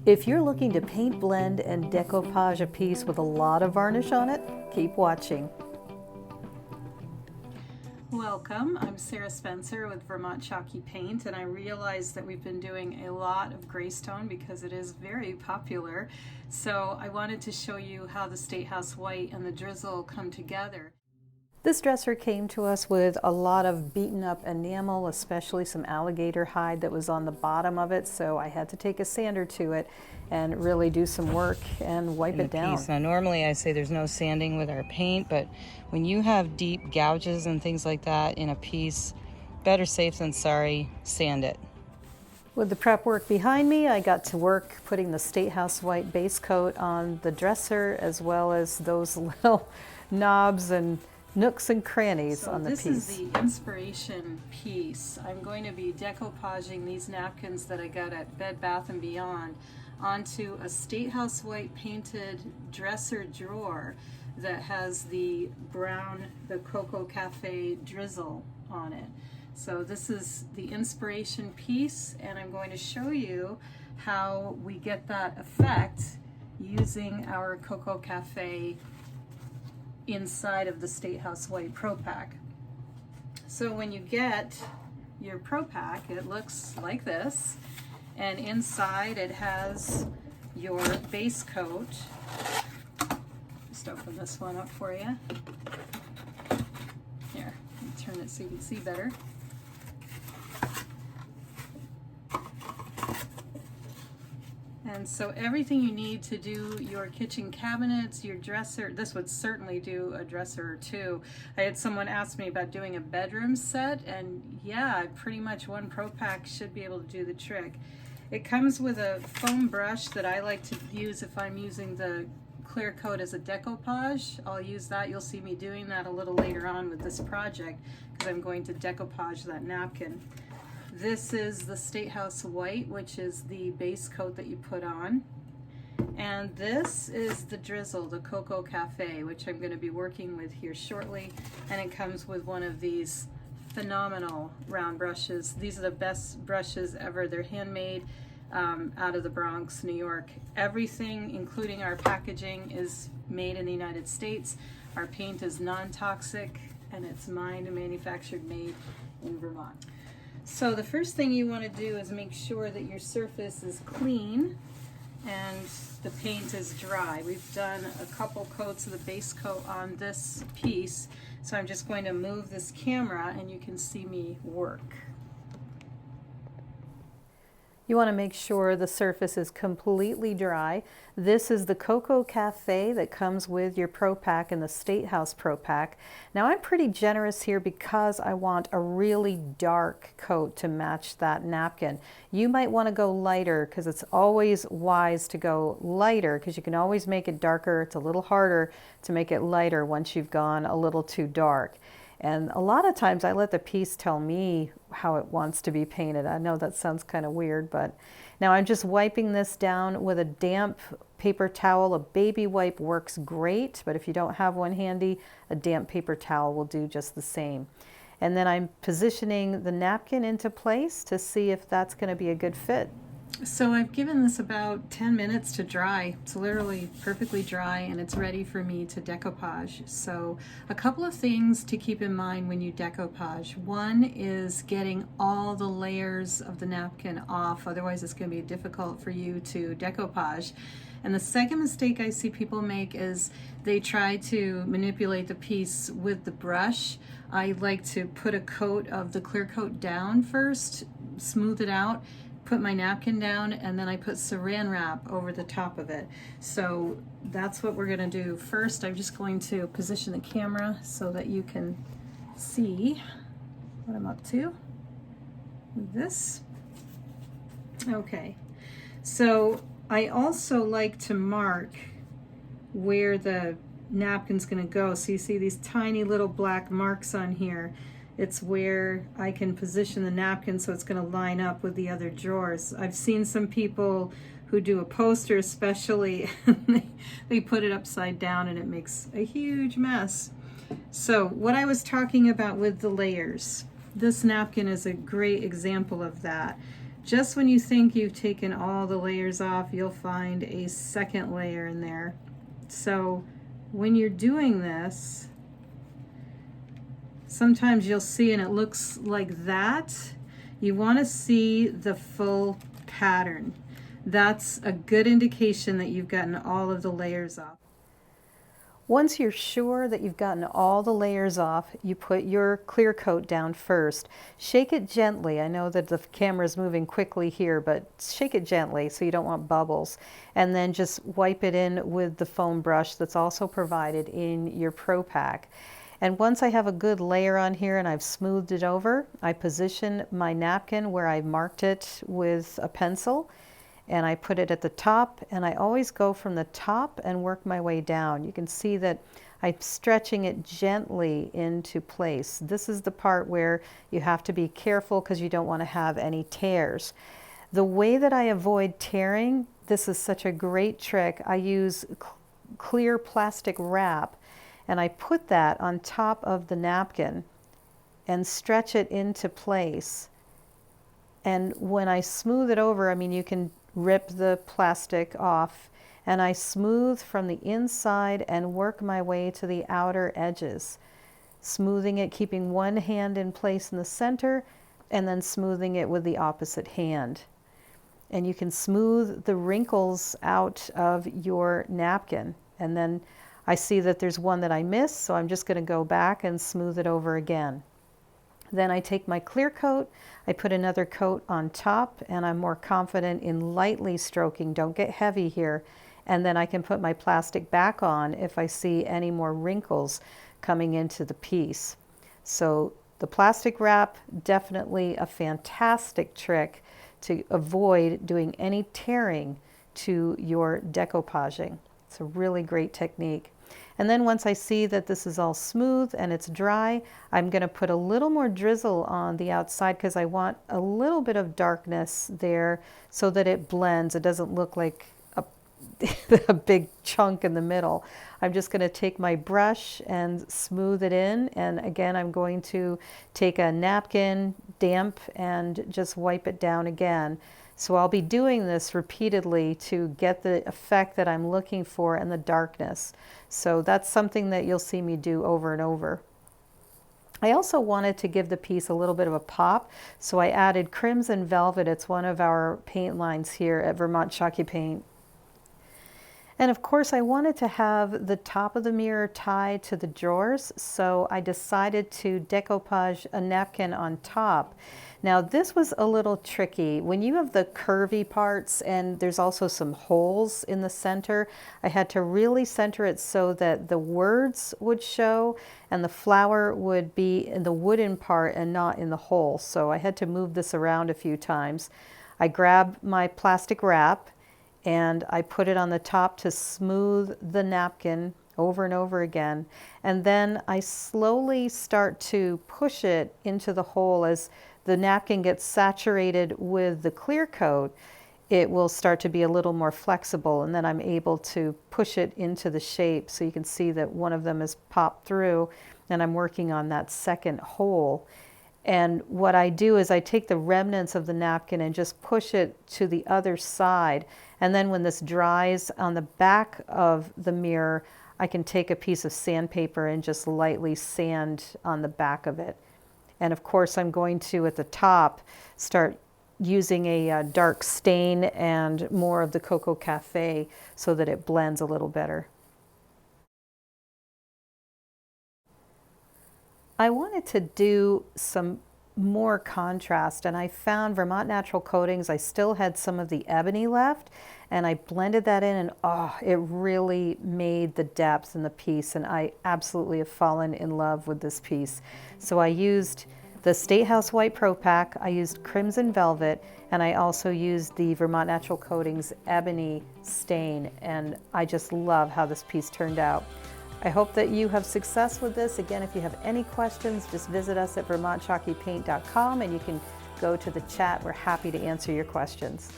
If you're looking to paint, blend, and decoupage a piece with a lot of varnish on it, keep watching. Welcome, I'm Sarah Spencer with Vermont Chalky Paint, and I realized that we've been doing a lot of graystone because it is very popular. So I wanted to show you how the Statehouse White and the drizzle come together. This dresser came to us with a lot of beaten up enamel, especially some alligator hide that was on the bottom of it, so I had to take a sander to it and really do some work and wipe it down. Now normally I say there's no sanding with our paint, but when you have deep gouges and things like that in a piece, better safe than sorry, sand it. With the prep work behind me, I got to work putting the Statehouse White base coat on the dresser, as well as those little knobs and nooks and crannies on the piece. This is the inspiration piece. I'm going to be decoupaging these napkins that I got at Bed Bath & Beyond onto a Statehouse White painted dresser drawer that has the brown, the Cocoa Cafe drizzle on it. So this is the inspiration piece, and I'm going to show you how we get that effect using our Cocoa Cafe inside of the Statehouse White ProPack. So when you get your ProPack, it looks like this, and inside it has your base coat. Just open this one up for you. Here, let me turn it so you can see better. And so everything you need to do your kitchen cabinets, your dresser, this would certainly do a dresser or two. I had someone ask me about doing a bedroom set, and yeah, pretty much one ProPack should be able to do the trick. It comes with a foam brush that I like to use if I'm using the clear coat as a decoupage. I'll use that. You'll see me doing that a little later on with this project because I'm going to decoupage that napkin. This is the Statehouse White, which is the base coat that you put on. And this is the drizzle, the Cocoa Cafe, which I'm going to be working with here shortly. And it comes with one of these phenomenal round brushes. These are the best brushes ever. They're handmade out of the Bronx, New York. Everything, including our packaging, is made in the United States. Our paint is non-toxic, and it's mined and manufactured, made in Vermont. So the first thing you want to do is make sure that your surface is clean and the paint is dry. We've done a couple coats of the base coat on this piece, so I'm just going to move this camera and you can see me work. You want to make sure the surface is completely dry. This is the Cocoa Cafe that comes with your ProPack and the Statehouse ProPack. Now I'm pretty generous here because I want a really dark coat to match that napkin. You might want to go lighter because it's always wise to go lighter because you can always make it darker. It's a little harder to make it lighter once you've gone a little too dark. And a lot of times I let the piece tell me how it wants to be painted. I know that sounds kind of weird, but now I'm just wiping this down with a damp paper towel. A baby wipe works great, but if you don't have one handy, a damp paper towel will do just the same. And then I'm positioning the napkin into place to see if that's going to be a good fit. So I've given this about 10 minutes to dry. It's literally perfectly dry and it's ready for me to decoupage. So a couple of things to keep in mind when you decoupage. One is getting all the layers of the napkin off, otherwise it's going to be difficult for you to decoupage. And the second mistake I see people make is they try to manipulate the piece with the brush. I like to put a coat of the clear coat down first, smooth it out, put my napkin down, and then I put saran wrap over the top of it. So that's what we're going to do. First, I'm just going to position the camera so that you can see what I'm up to with this. Okay, so I also like to mark where the napkin's going to go. So you see these tiny little black marks on here. It's where I can position the napkin so it's going to line up with the other drawers. I've seen some people who do a poster especially, and they put it upside down and it makes a huge mess. So what I was talking about with the layers, this napkin is a great example of that. just when you think you've taken all the layers off, you'll find a second layer in there. So when you're doing this, sometimes you'll see and it looks like that. You want to see the full pattern. That's a good indication that you've gotten all of the layers off. Once you're sure that you've gotten all the layers off, you put your clear coat down first. Shake it gently. I know that the camera is moving quickly here, but shake it gently so you don't want bubbles. And then just wipe it in with the foam brush that's also provided in your ProPack. And once I have a good layer on here and I've smoothed it over, I position my napkin where I marked it with a pencil. And I put it at the top, and I always go from the top and work my way down. You can see that I'm stretching it gently into place. This is the part where you have to be careful because you don't want to have any tears. The way that I avoid tearing, this is such a great trick. I use clear plastic wrap, and I put that on top of the napkin and stretch it into place. And when I smooth it over, I mean, you can rip the plastic off, and I smooth from the inside and work my way to the outer edges, smoothing it, keeping one hand in place in the center, and then smoothing it with the opposite hand. And you can smooth the wrinkles out of your napkin. And then I see that there's one that I missed, so I'm just going to go back and smooth it over again. Then I take my clear coat, I put another coat on top, and I'm more confident in lightly stroking. Don't get heavy here. And then I can put my plastic back on if I see any more wrinkles coming into the piece. So the plastic wrap, definitely a fantastic trick to avoid doing any tearing to your decoupaging. It's a really great technique. And then once I see that this is all smooth and it's dry, I'm going to put a little more drizzle on the outside because I want a little bit of darkness there so that it blends. It doesn't look like a big chunk in the middle. I'm just going to take my brush and smooth it in. And again, I'm going to take a napkin, damp, and just wipe it down again. So I'll be doing this repeatedly to get the effect that I'm looking for and the darkness. So that's something that you'll see me do over and over. I also wanted to give the piece a little bit of a pop, so I added Crimson Velvet. It's one of our paint lines here at Vermont Chalky Paint. And of course I wanted to have the top of the mirror tied to the drawers, so I decided to decoupage a napkin on top. Now this was a little tricky. When you have the curvy parts and there's also some holes in the center, I had to really center it so that the words would show and the flower would be in the wooden part and not in the hole. So I had to move this around a few times. I grabbed my plastic wrap and I put it on the top to smooth the napkin over and over again. And then I slowly start to push it into the hole. As the napkin gets saturated with the clear coat, it will start to be a little more flexible, and then I'm able to push it into the shape. So you can see that one of them is popped through, and I'm working on that second hole. And what I do is I take the remnants of the napkin and just push it to the other side. And then when this dries on the back of the mirror, I can take a piece of sandpaper and just lightly sand on the back of it. And of course, I'm going to, at the top, start using a dark stain and more of the Cocoa Cafe so that it blends a little better. I wanted to do some more contrast, and I found Vermont Natural Coatings. I still had some of the Ebony left, and I blended that in, and oh, it really made the depth in the piece, and I absolutely have fallen in love with this piece. So I used the Statehouse White ProPack, I used Crimson Velvet, and I also used the Vermont Natural Coatings Ebony stain, and I just love how this piece turned out. I hope that you have success with this. Again, if you have any questions, just visit us at vermontchalkypaint.com and you can go to the chat. We're happy to answer your questions.